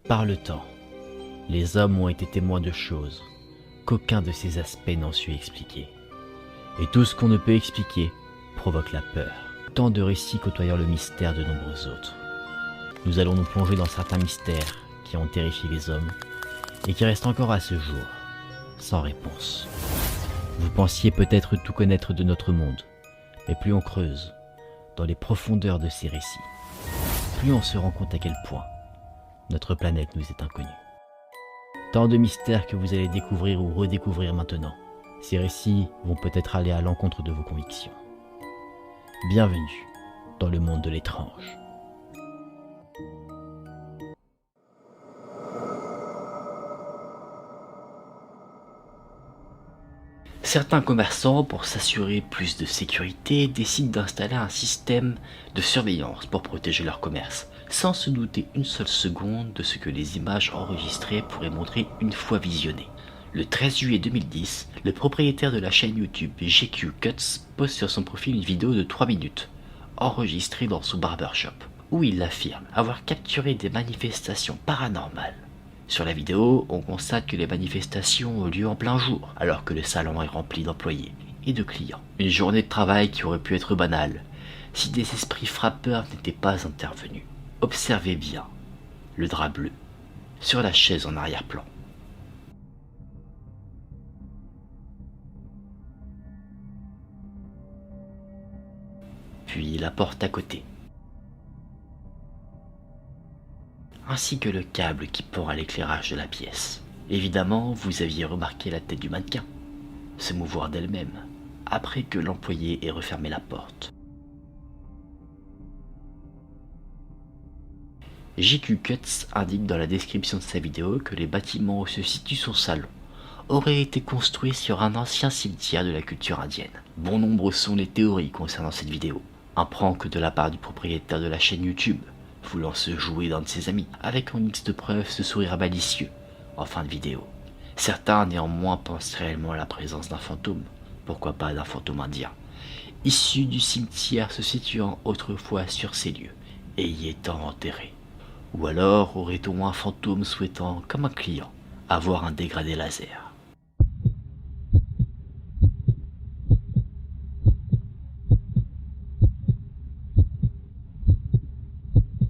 Par le temps, les hommes ont été témoins de choses qu'aucun de ces aspects n'ont su expliquer. Et tout ce qu'on ne peut expliquer provoque la peur. Tant de récits côtoyant le mystère de nombreux autres. Nous allons nous plonger dans certains mystères qui ont terrifié les hommes et qui restent encore à ce jour sans réponse. Vous pensiez peut-être tout connaître de notre monde, mais plus on creuse dans les profondeurs de ces récits, plus on se rend compte à quel point notre planète nous est inconnue. Tant de mystères que vous allez découvrir ou redécouvrir maintenant. Ces récits vont peut-être aller à l'encontre de vos convictions. Bienvenue dans le monde de l'étrange. Certains commerçants, pour s'assurer plus de sécurité, décident d'installer un système de surveillance pour protéger leur commerce, sans se douter une seule seconde de ce que les images enregistrées pourraient montrer une fois visionnées. Le 13 juillet 2010, le propriétaire de la chaîne YouTube GQ Cuts poste sur son profil une vidéo de 3 minutes, enregistrée dans son barbershop, où il affirme avoir capturé des manifestations paranormales. Sur la vidéo, on constate que les manifestations ont lieu en plein jour, alors que le salon est rempli d'employés et de clients. Une journée de travail qui aurait pu être banale, si des esprits frappeurs n'étaient pas intervenus. Observez bien le drap bleu sur la chaise en arrière-plan. Puis la porte à côté, ainsi que le câble qui pend à l'éclairage de la pièce. Évidemment, vous aviez remarqué la tête du mannequin se mouvoir d'elle-même après que l'employé ait refermé la porte. GQ Cuts indique dans la description de sa vidéo que les bâtiments où se situe son salon auraient été construits sur un ancien cimetière de la culture indienne. Bon nombre sont les théories concernant cette vidéo. Un prank de la part du propriétaire de la chaîne YouTube, voulant se jouer d'un de ses amis, avec en X de preuve ce sourire malicieux en fin de vidéo. Certains néanmoins pensent réellement à la présence d'un fantôme, pourquoi pas d'un fantôme indien, issu du cimetière se situant autrefois sur ces lieux et y étant enterré. Ou alors aurait-on un fantôme souhaitant, comme un client, avoir un dégradé laser.